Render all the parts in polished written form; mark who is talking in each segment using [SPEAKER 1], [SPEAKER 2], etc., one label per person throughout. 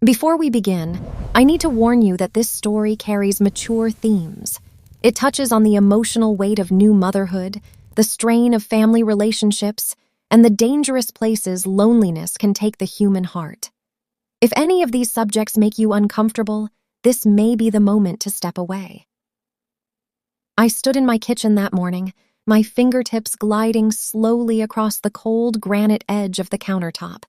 [SPEAKER 1] Before we begin, I need to warn you that this story carries mature themes. It touches on the emotional weight of new motherhood, the strain of family relationships, and the dangerous places loneliness can take the human heart. If any of these subjects make you uncomfortable, this may be the moment to step away. I stood in my kitchen that morning, my fingertips gliding slowly across the cold granite edge of the countertop.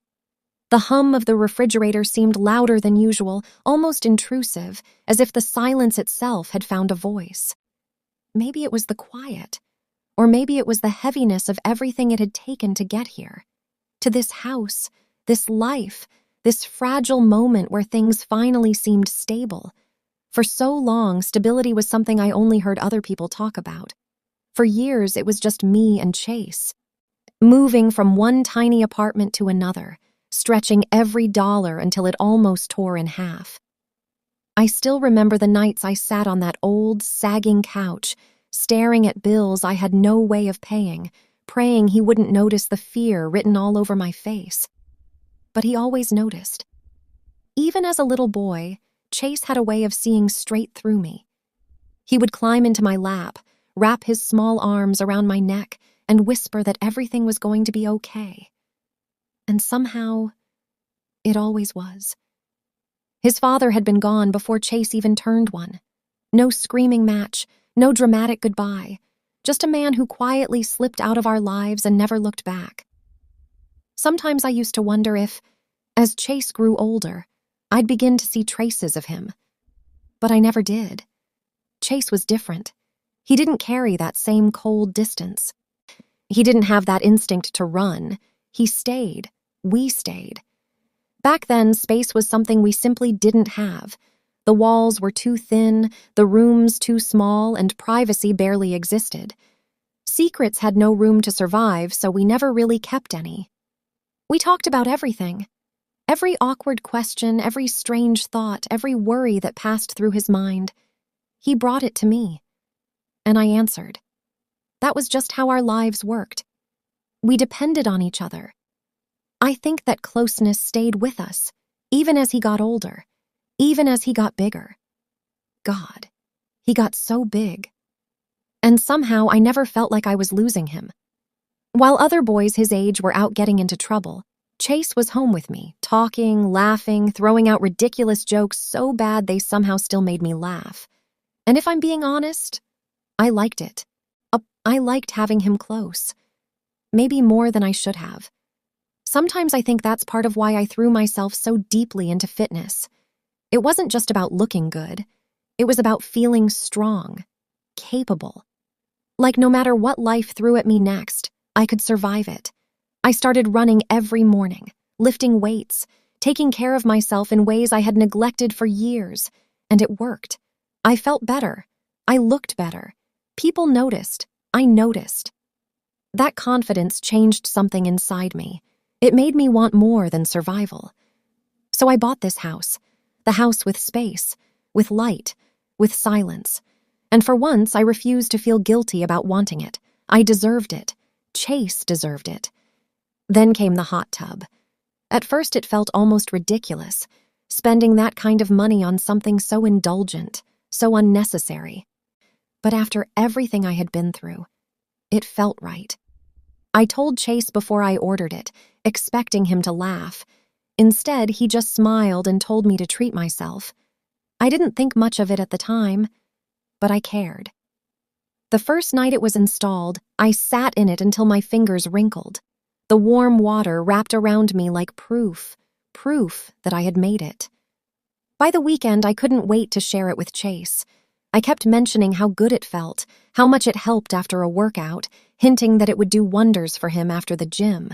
[SPEAKER 1] The hum of the refrigerator seemed louder than usual, almost intrusive, as if the silence itself had found a voice. Maybe it was the quiet, or maybe it was the heaviness of everything it had taken to get here. To this house, this life, this fragile moment where things finally seemed stable. For so long, stability was something I only heard other people talk about. For years, it was just me and Chase, moving from one tiny apartment to another, stretching every dollar until it almost tore in half. I still remember the nights I sat on that old, sagging couch, staring at bills I had no way of paying, praying he wouldn't notice the fear written all over my face. But he always noticed. Even as a little boy, Chase had a way of seeing straight through me. He would climb into my lap, wrap his small arms around my neck, and whisper that everything was going to be okay. And somehow, it always was. His father had been gone before Chase even turned one. No screaming match, no dramatic goodbye, just a man who quietly slipped out of our lives and never looked back. Sometimes I used to wonder if, as Chase grew older, I'd begin to see traces of him. But I never did. Chase was different. He didn't carry that same cold distance. He didn't have that instinct to run. He stayed. We stayed. Back then, space was something we simply didn't have. The walls were too thin, the rooms too small, and privacy barely existed. Secrets had no room to survive, so we never really kept any. We talked about everything. Every awkward question, every strange thought, every worry that passed through his mind. He brought it to me. And I answered. That was just how our lives worked. We depended on each other. I think that closeness stayed with us, even as he got older, even as he got bigger. God, he got so big. And somehow I never felt like I was losing him. While other boys his age were out getting into trouble, Chase was home with me, talking, laughing, throwing out ridiculous jokes so bad they somehow still made me laugh. And if I'm being honest, I liked it. I liked having him close. Maybe more than I should have. Sometimes I think that's part of why I threw myself so deeply into fitness. It wasn't just about looking good. It was about feeling strong, capable. Like no matter what life threw at me next, I could survive it. I started running every morning, lifting weights, taking care of myself in ways I had neglected for years, and it worked. I felt better. I looked better. People noticed. I noticed. That confidence changed something inside me. It made me want more than survival. So I bought this house, the house with space, with light, with silence. And for once, I refused to feel guilty about wanting it. I deserved it. Chase deserved it. Then came the hot tub. At first, it felt almost ridiculous, spending that kind of money on something so indulgent, so unnecessary. But after everything I had been through, it felt right. I told Chase before I ordered it, expecting him to laugh. Instead, he just smiled and told me to treat myself. I didn't think much of it at the time, but I cared. The first night it was installed, I sat in it until my fingers wrinkled. The warm water wrapped around me like proof that I had made it. By the weekend, I couldn't wait to share it with Chase. I kept mentioning how good it felt, how much it helped after a workout, hinting that it would do wonders for him after the gym.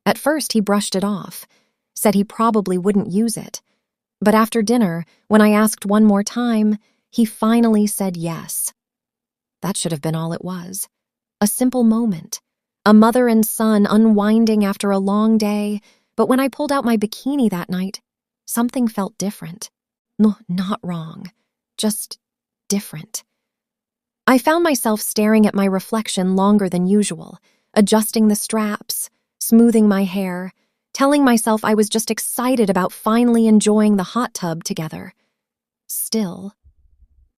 [SPEAKER 1] At first, he brushed it off, said he probably wouldn't use it. But after dinner, when I asked one more time, he finally said yes. That should have been all it was. A simple moment. A mother and son unwinding after a long day, but when I pulled out my bikini that night, something felt different. No, not wrong. Just different. I found myself staring at my reflection longer than usual, adjusting the straps, smoothing my hair, telling myself I was just excited about finally enjoying the hot tub together. Still,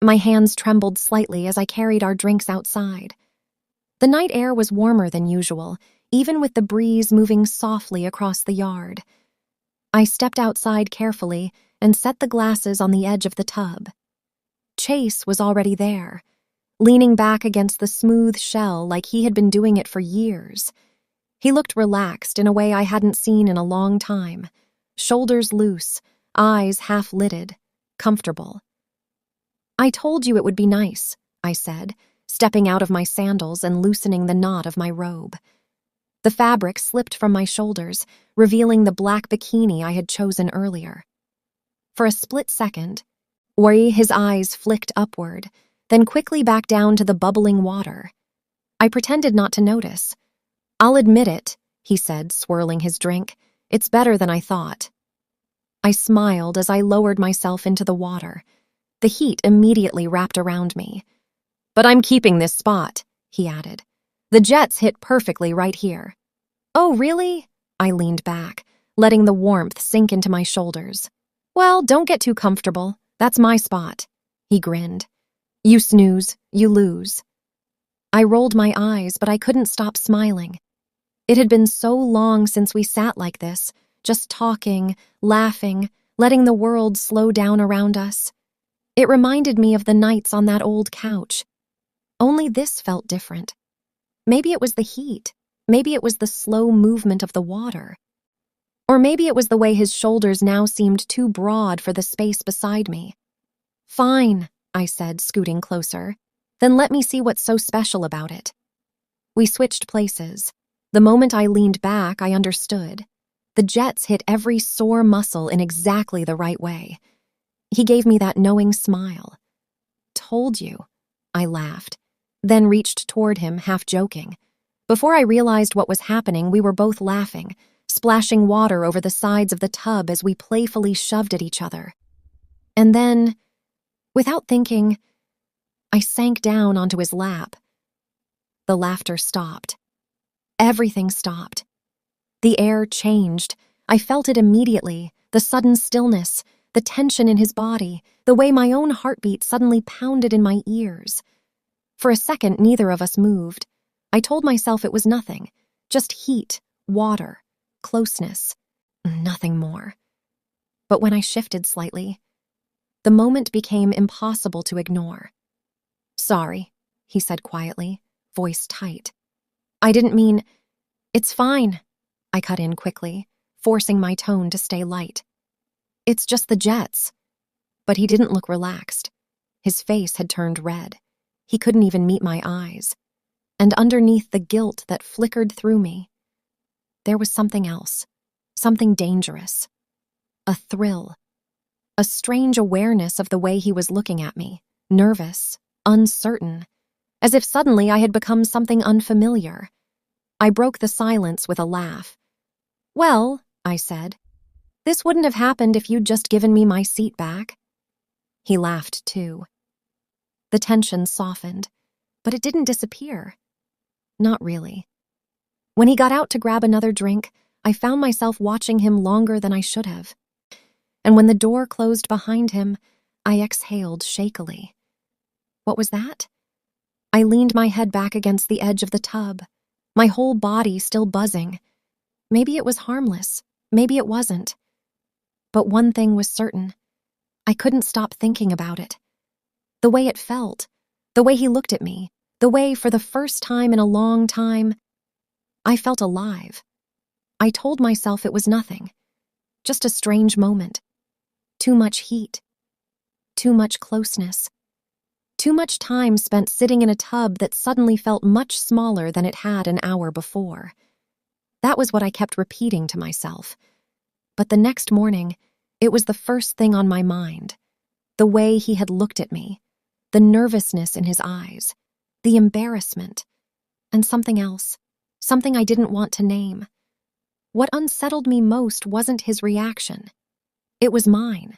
[SPEAKER 1] my hands trembled slightly as I carried our drinks outside. The night air was warmer than usual, even with the breeze moving softly across the yard. I stepped outside carefully and set the glasses on the edge of the tub. Chase was already there, leaning back against the smooth shell like he had been doing it for years. He looked relaxed in a way I hadn't seen in a long time, shoulders loose, eyes half-lidded, comfortable. "I told you it would be nice," I said, stepping out of my sandals and loosening the knot of my robe. The fabric slipped from my shoulders, revealing the black bikini I had chosen earlier. For a split second, his eyes flicked upward, then quickly back down to the bubbling water. I pretended not to notice. "I'll admit it," he said, swirling his drink. "It's better than I thought." I smiled as I lowered myself into the water. The heat immediately wrapped around me. "But I'm keeping this spot," he added. "The jets hit perfectly right here." "Oh, really?" I leaned back, letting the warmth sink into my shoulders. "Well, don't get too comfortable. That's my spot." He grinned. "You snooze, you lose." I rolled my eyes, but I couldn't stop smiling. It had been so long since we sat like this, just talking, laughing, letting the world slow down around us. It reminded me of the nights on that old couch. Only this felt different. Maybe it was the heat. Maybe it was the slow movement of the water. Or maybe it was the way his shoulders now seemed too broad for the space beside me. "Fine," I said, scooting closer. "Then let me see what's so special about it." We switched places. The moment I leaned back, I understood. The jets hit every sore muscle in exactly the right way. He gave me that knowing smile. "Told you," I laughed, then reached toward him, half joking. Before I realized what was happening, we were both laughing, splashing water over the sides of the tub as we playfully shoved at each other. And then, without thinking, I sank down onto his lap. The laughter stopped. Everything stopped. The air changed. I felt it immediately, the sudden stillness, the tension in his body, the way my own heartbeat suddenly pounded in my ears. For a second, neither of us moved. I told myself it was nothing, just heat, water, closeness, nothing more. But when I shifted slightly, the moment became impossible to ignore. "Sorry," he said quietly, voice tight. "I didn't mean—" "It's fine," I cut in quickly, forcing my tone to stay light. "It's just the jets." But he didn't look relaxed. His face had turned red. He couldn't even meet my eyes. And underneath the guilt that flickered through me, there was something else, something dangerous. A thrill. A strange awareness of the way he was looking at me, nervous, uncertain, as if suddenly I had become something unfamiliar. I broke the silence with a laugh. "Well," I said, "this wouldn't have happened if you'd just given me my seat back." He laughed too. The tension softened, but it didn't disappear. Not really. When he got out to grab another drink, I found myself watching him longer than I should have. And when the door closed behind him, I exhaled shakily. What was that? I leaned my head back against the edge of the tub, my whole body still buzzing. Maybe it was harmless, maybe it wasn't. But one thing was certain. I couldn't stop thinking about it. The way it felt, the way he looked at me, the way, for the first time in a long time, I felt alive. I told myself it was nothing, just a strange moment. Too much heat, too much closeness, too much time spent sitting in a tub that suddenly felt much smaller than it had an hour before. That was what I kept repeating to myself. But the next morning, it was the first thing on my mind. The way he had looked at me, the nervousness in his eyes, the embarrassment, and something else, something I didn't want to name. What unsettled me most wasn't his reaction. It was mine.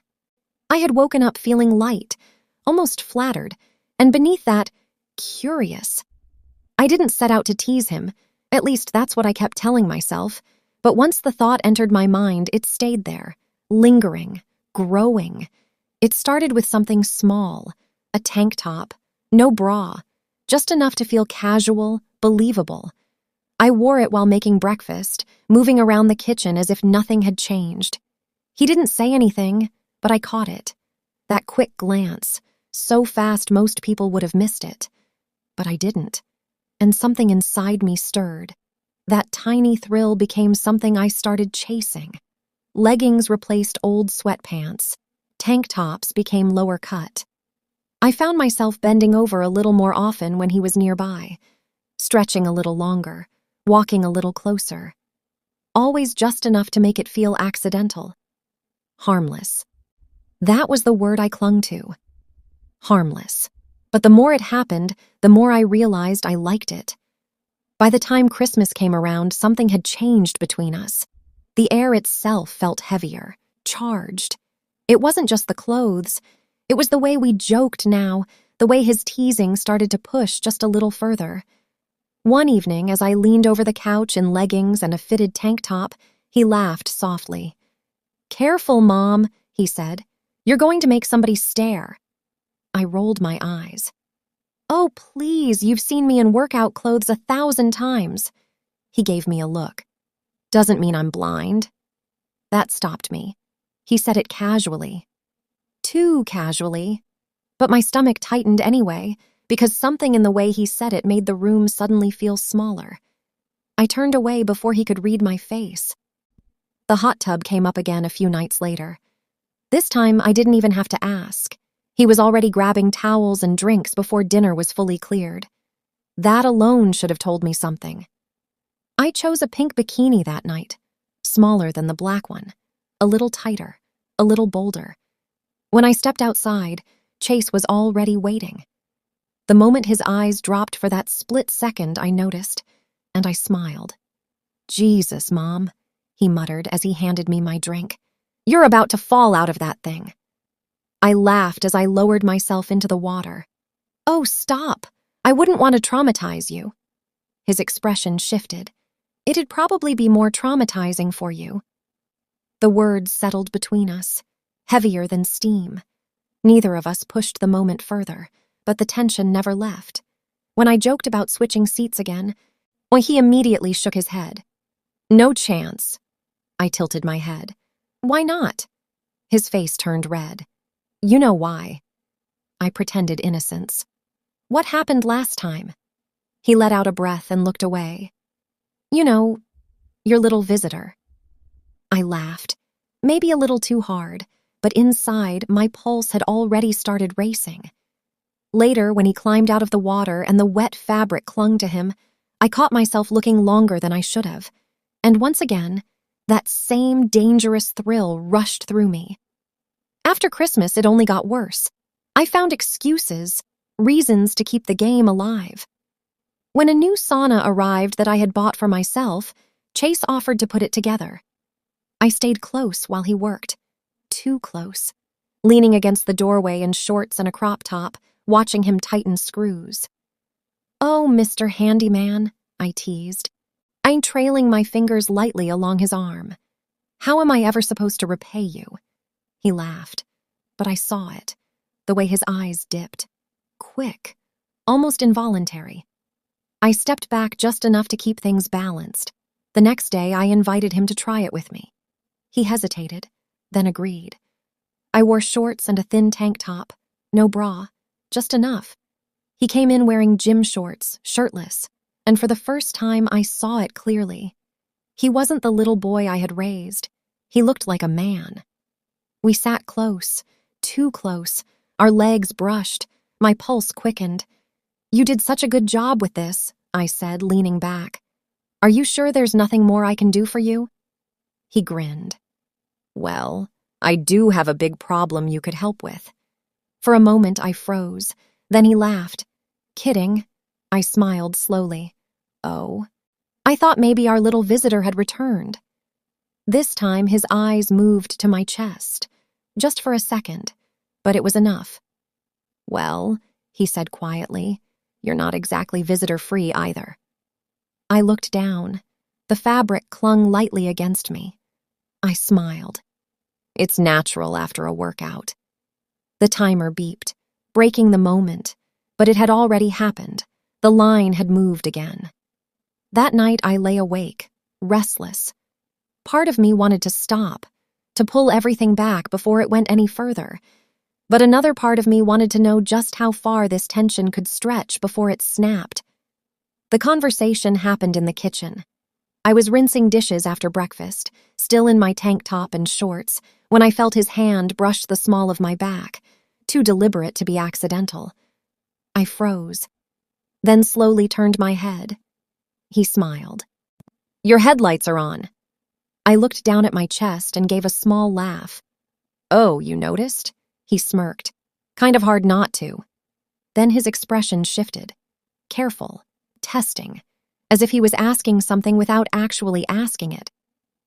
[SPEAKER 1] I had woken up feeling light, almost flattered, and beneath that, curious. I didn't set out to tease him, at least that's what I kept telling myself, But once the thought entered my mind, it stayed there, lingering, growing. It started with something small, a tank top, no bra, just enough to feel casual, believable. I wore it while making breakfast, moving around the kitchen as if nothing had changed. He didn't say anything, but I caught it. That quick glance, so fast most people would have missed it. But I didn't, and something inside me stirred. That tiny thrill became something I started chasing. Leggings replaced old sweatpants. Tank tops became lower cut. I found myself bending over a little more often when he was nearby, stretching a little longer, walking a little closer. Always just enough to make it feel accidental. Harmless. That was the word I clung to. Harmless. But the more it happened, the more I realized I liked it. By the time Christmas came around, something had changed between us. The air itself felt heavier, charged. It wasn't just the clothes. It was the way we joked now, the way his teasing started to push just a little further. One evening, as I leaned over the couch in leggings and a fitted tank top, he laughed softly. "Careful, Mom," he said. "You're going to make somebody stare." I rolled my eyes. "Oh, please, you've seen me in workout clothes 1,000 times. He gave me a look. "Doesn't mean I'm blind." That stopped me. He said it casually. Too casually. But my stomach tightened anyway, because something in the way he said it made the room suddenly feel smaller. I turned away before he could read my face. The hot tub came up again a few nights later. This time, I didn't even have to ask. He was already grabbing towels and drinks before dinner was fully cleared. That alone should have told me something. I chose a pink bikini that night, smaller than the black one, a little tighter, a little bolder. When I stepped outside, Chase was already waiting. The moment his eyes dropped for that split second, I noticed, and I smiled. "Jesus, Mom," he muttered as he handed me my drink. "You're about to fall out of that thing." I laughed as I lowered myself into the water. "Oh, stop. I wouldn't want to traumatize you." His expression shifted. "It'd probably be more traumatizing for you." The words settled between us, heavier than steam. Neither of us pushed the moment further, but the tension never left. When I joked about switching seats again, he immediately shook his head. "No chance." I tilted my head. "Why not?" His face turned red. "You know why." I pretended innocence. "What happened last time?" He let out a breath and looked away. "You know, your little visitor." I laughed, maybe a little too hard, but inside, my pulse had already started racing. Later, when he climbed out of the water and the wet fabric clung to him, I caught myself looking longer than I should have. And once again, that same dangerous thrill rushed through me. After Christmas, it only got worse. I found excuses, reasons to keep the game alive. When a new sauna arrived that I had bought for myself, Chase offered to put it together. I stayed close while he worked. Too close. Leaning against the doorway in shorts and a crop top, watching him tighten screws. "Oh, Mr. Handyman," I teased. I'm trailing my fingers lightly along his arm. "How am I ever supposed to repay you?" He laughed, but I saw it, the way his eyes dipped. Quick, almost involuntary. I stepped back just enough to keep things balanced. The next day, I invited him to try it with me. He hesitated, then agreed. I wore shorts and a thin tank top, no bra, just enough. He came in wearing gym shorts, shirtless, and for the first time I saw it clearly. He wasn't the little boy I had raised. He looked like a man. We sat close, too close, our legs brushed, my pulse quickened. "You did such a good job with this," I said, leaning back. "Are you sure there's nothing more I can do for you?" He grinned. "Well, I do have a big problem you could help with." For a moment I froze, then he laughed. "Kidding?" I smiled slowly. "Oh." I thought maybe our little visitor had returned. This time his eyes moved to my chest, just for a second, but it was enough. "Well," he said quietly, "you're not exactly visitor-free either." I looked down. The fabric clung lightly against me. I smiled. It's natural after a workout. The timer beeped, breaking the moment, but it had already happened. The line had moved again. That night I lay awake, restless. Part of me wanted to stop, to pull everything back before it went any further. But another part of me wanted to know just how far this tension could stretch before it snapped. The conversation happened in the kitchen. I was rinsing dishes after breakfast, still in my tank top and shorts, when I felt his hand brush the small of my back, too deliberate to be accidental. I froze, then slowly turned my head. He smiled. "Your headlights are on." I looked down at my chest and gave a small laugh. "Oh, you noticed?" He smirked. "Kind of hard not to." Then his expression shifted. Careful, testing, as if he was asking something without actually asking it.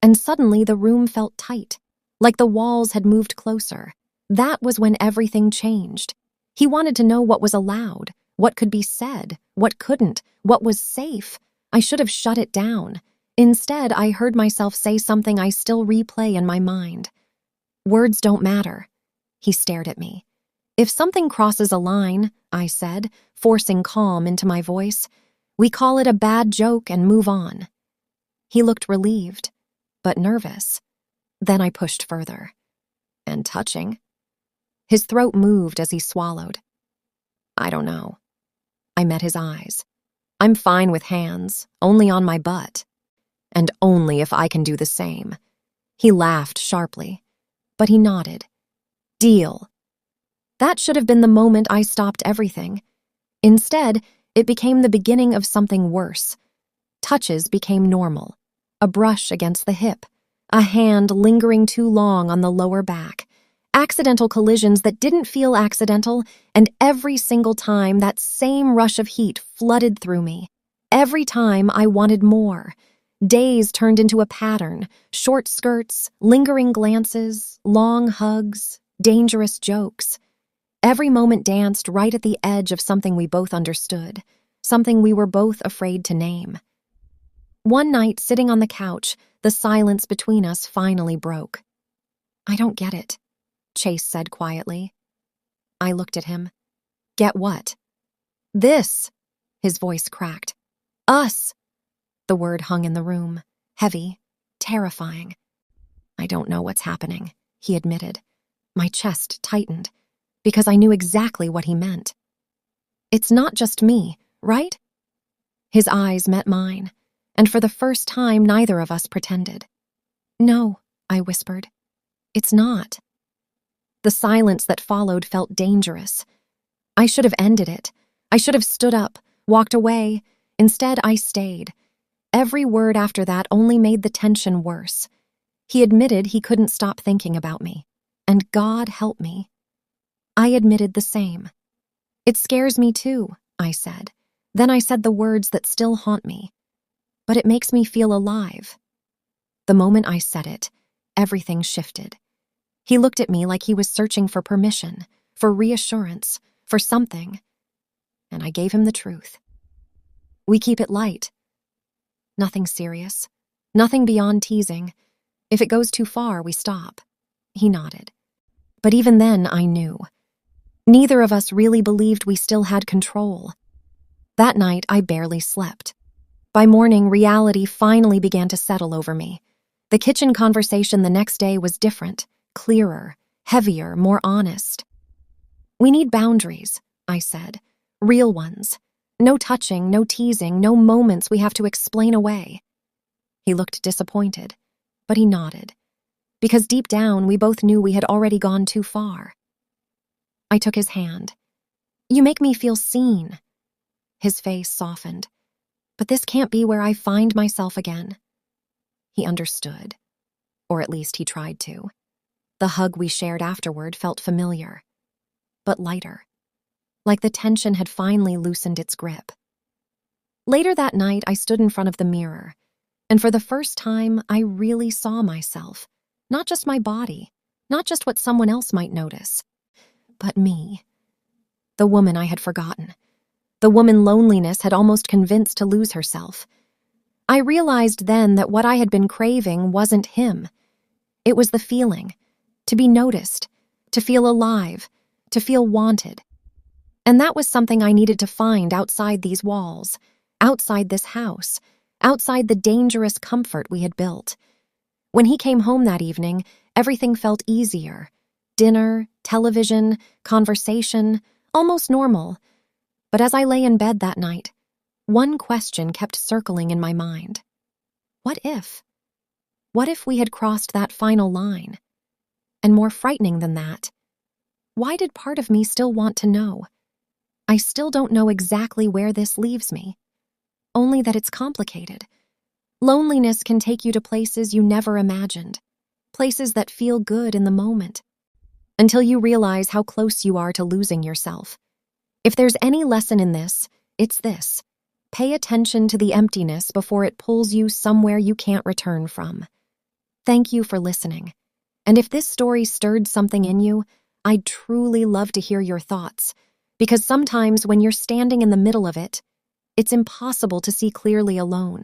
[SPEAKER 1] And suddenly the room felt tight, like the walls had moved closer. That was when everything changed. He wanted to know what was allowed, what could be said, what couldn't, what was safe. I should have shut it down. Instead, I heard myself say something I still replay in my mind. "Words don't matter." He stared at me. "If something crosses a line," I said, forcing calm into my voice, "we call it a bad joke and move on." He looked relieved, but nervous. Then I pushed further. "And touching?" His throat moved as he swallowed. "I don't know." I met his eyes. "I'm fine with hands, only on my butt. And only if I can do the same." He laughed sharply, but he nodded. "Deal." That should have been the moment I stopped everything. Instead, it became the beginning of something worse. Touches became normal. A brush against the hip, a hand lingering too long on the lower back, accidental collisions that didn't feel accidental, and every single time that same rush of heat flooded through me. Every time I wanted more. Days turned into a pattern, short skirts, lingering glances, long hugs, dangerous jokes. Every moment danced right at the edge of something we both understood, something we were both afraid to name. One night, sitting on the couch, the silence between us finally broke. "I don't get it," Chase said quietly. I looked at him. "Get what?" "This," his voice cracked. "Us." The word hung in the room, heavy, terrifying. "I don't know what's happening," he admitted. My chest tightened, because I knew exactly what he meant. "It's not just me, right?" His eyes met mine, and for the first time neither of us pretended. "No," I whispered. "It's not." The silence that followed felt dangerous. I should have ended it. I should have stood up, walked away. Instead, I stayed. Every word after that only made the tension worse. He admitted he couldn't stop thinking about me, and God help me. I admitted the same. "It scares me too," I said. Then I said the words that still haunt me. "But it makes me feel alive." The moment I said it, everything shifted. He looked at me like he was searching for permission, for reassurance, for something. And I gave him the truth. "We keep it light. Nothing serious. Nothing beyond teasing. If it goes too far, we stop." He nodded. But even then, I knew. Neither of us really believed we still had control. That night, I barely slept. By morning, reality finally began to settle over me. The kitchen conversation the next day was different, clearer, heavier, more honest. "We need boundaries," I said. "Real ones. No touching, no teasing, no moments we have to explain away." He looked disappointed, but he nodded. Because deep down, we both knew we had already gone too far. I took his hand. "You make me feel seen." His face softened. "But this can't be where I find myself again." He understood. Or at least he tried to. The hug we shared afterward felt familiar, but lighter. Like the tension had finally loosened its grip. Later that night, I stood in front of the mirror, and for the first time, I really saw myself. Not just my body, not just what someone else might notice, but me. The woman I had forgotten. The woman loneliness had almost convinced to lose herself. I realized then that what I had been craving wasn't him. It was the feeling, to be noticed, to feel alive, to feel wanted. And that was something I needed to find outside these walls, outside this house, outside the dangerous comfort we had built. When he came home that evening, everything felt easier. Dinner, television, conversation, almost normal. But as I lay in bed that night, one question kept circling in my mind. What if? What if we had crossed that final line? And more frightening than that, why did part of me still want to know? I still don't know exactly where this leaves me. Only that it's complicated. Loneliness can take you to places you never imagined. Places that feel good in the moment. Until you realize how close you are to losing yourself. If there's any lesson in this, it's this. Pay attention to the emptiness before it pulls you somewhere you can't return from. Thank you for listening. And if this story stirred something in you, I'd truly love to hear your thoughts. Because sometimes when you're standing in the middle of it, it's impossible to see clearly alone.